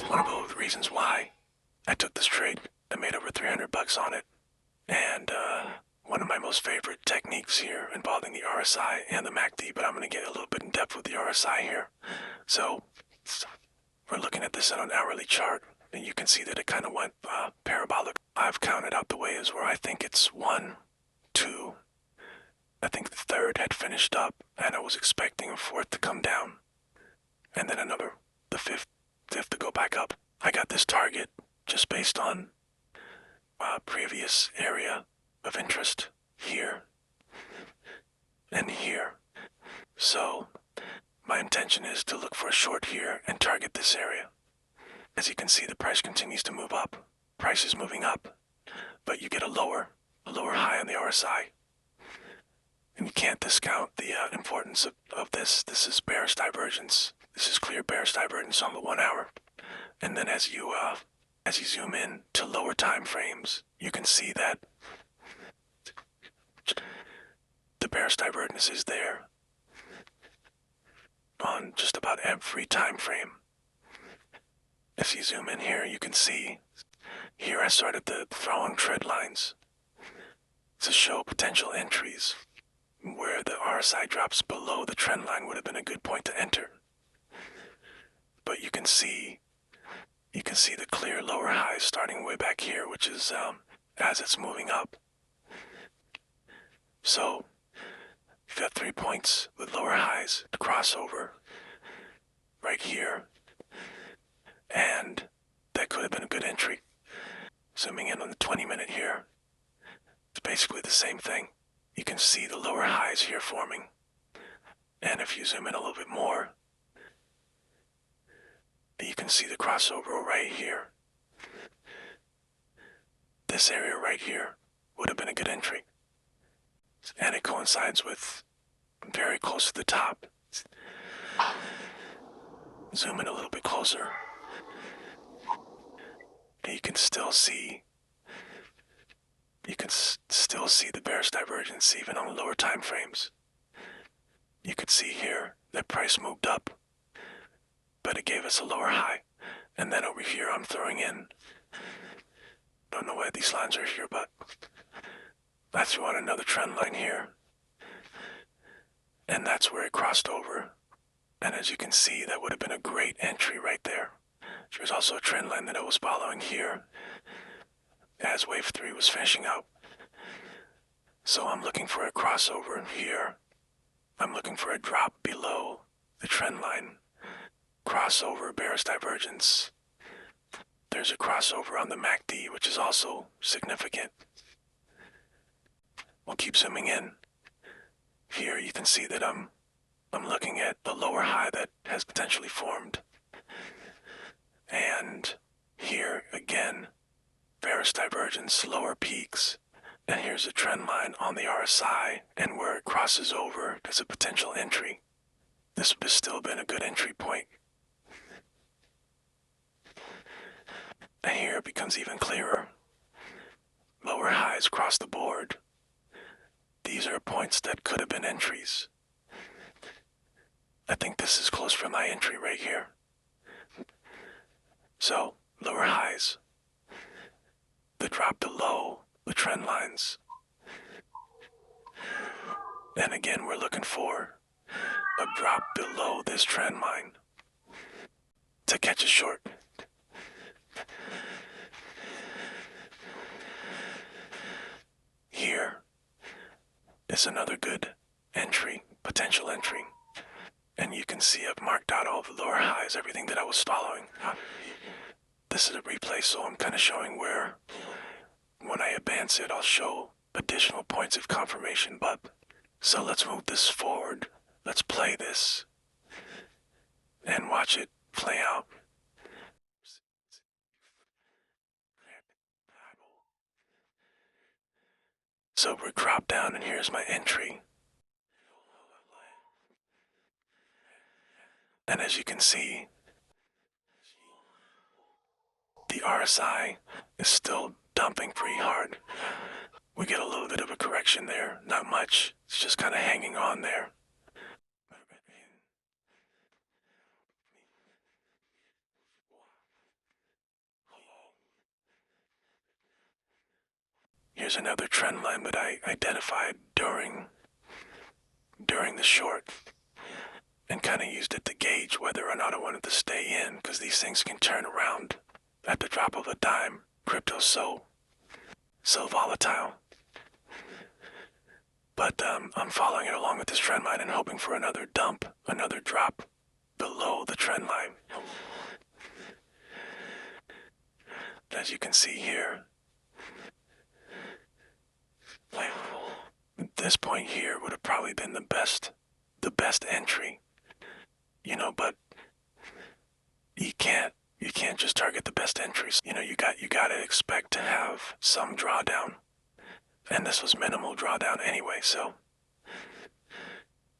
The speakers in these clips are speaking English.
one of the reasons why I took this trade. I made over 300 bucks on it. And one of my most favorite techniques here involving the RSI and the MACD, but I'm going to get a little bit in depth with the RSI here. So we're looking at this on an hourly chart, and you can see that it kind of went parabolic. I've counted out the waves where I think it's 1, 2, I think the third had finished up, and I was expecting a fourth to come down, and then the fifth to go back up. I got this target just based on previous area of interest here and here. So my intention is to look for a short here and target this area. As you can see, the price continues to move up. Price is moving up, but you get a lower high on the RSI. And you can't discount the importance of this. This is bearish divergence. This is clear bearish divergence on the 1 hour. And then as you zoom in to lower time frames, you can see that the bearish divergence is there on just about every time frame. If you zoom in here, you can see here I started to throw on trend lines to show potential entries where the RSI drops below the trend line would have been a good point to enter. But you can see the clear lower highs starting way back here, which is as it's moving up. So you've got 3 points with lower highs, a crossover right here, and that could have been a good entry. Zooming in on the 20-minute here, it's basically the same thing. You can see the lower highs here forming, and if you zoom in a little bit more, you can see the crossover right here. This area right here would have been a good entry, and it coincides with very close to the top. Zoom in a little bit closer, and you can still see the bearish divergence even on the lower time frames. You could see here that price moved up, but it gave us a lower high. And then over here I'm throwing in, don't know why these lines are here, but I threw on another trend line here, and that's where it crossed over. And as you can see, that would have been a great entry right there. There's also a trend line that I was following here as wave 3 was finishing up. So I'm looking for a crossover here. I'm looking for a drop below the trend line. Crossover, bearish divergence. There's a crossover on the MACD, which is also significant. We'll keep zooming in. Here you can see that I'm looking at the lower high that has potentially formed. And here again, bearish divergence, lower peaks. And here's a trend line on the RSI, and where it crosses over, there's a potential entry. This would have still been a good entry point. And here it becomes even clearer. Lower highs across the board. These are points that could have been entries. I think this is close for my entry right here. So, lower highs. The drop below the trend lines. And again, we're looking for a drop below this trend line to catch a short. Here is another good entry, potential entry. And you can see I've marked out all the lower highs, everything that I was following. This is a replay, so I'm kind of showing where, when I advance it, I'll show additional points of confirmation. But so let's move this forward. Let's play this and watch it play out. So we're dropped down, and here's my entry. And as you can see, the RSI is still dumping pretty hard. We get a little bit of a correction there, not much. It's just kind of hanging on there. here's another trend line that I identified during the short, and kind of used it to gauge whether or not I wanted to stay in, because these things can turn around at the drop of a dime. Crypto's so volatile. But I'm following it along with this trend line and hoping for another dump, another drop below the trend line. As you can see here, this point here would have probably been the best entry, but you can't just target the best entries. You gotta expect to have some drawdown, and this was minimal drawdown anyway. So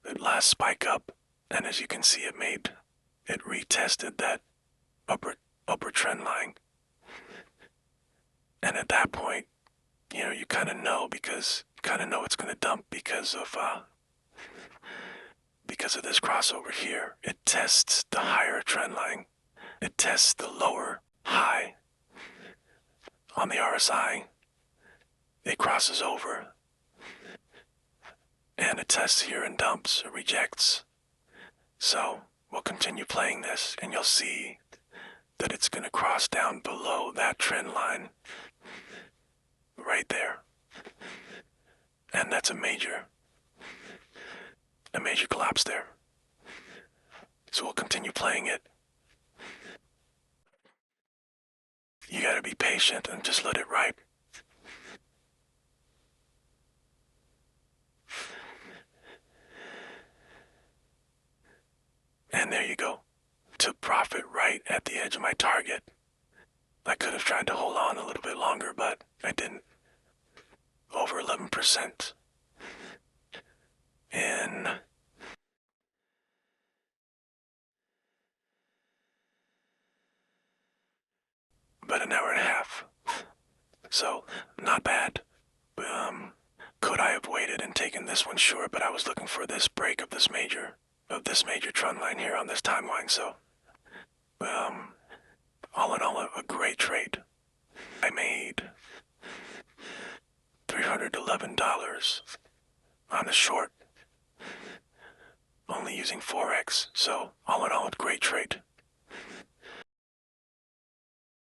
it last spike up, and as you can see, it retested that upper trend line, and at that point, you kind of know, because it's going to dump because of this crossover here. It tests the higher trend line. It tests the lower high on the RSI. It crosses over, and it tests here and dumps or rejects. So we'll continue playing this, and you'll see that it's going to cross down below that trend line right there. And that's a major collapse there. So we'll continue playing it. You gotta be patient and just let it ride. And there you go. Took profit right at the edge of my target. I could have tried to hold on a little bit longer, but I didn't. Over 11% in about an hour and a half. So, not bad. Could I have waited and taken this one? Sure, but I was looking for this break of this major trend line here on this timeline. So, all in all, a great trade. I made $311 on the short, only using Forex. So, all in all, a great trade.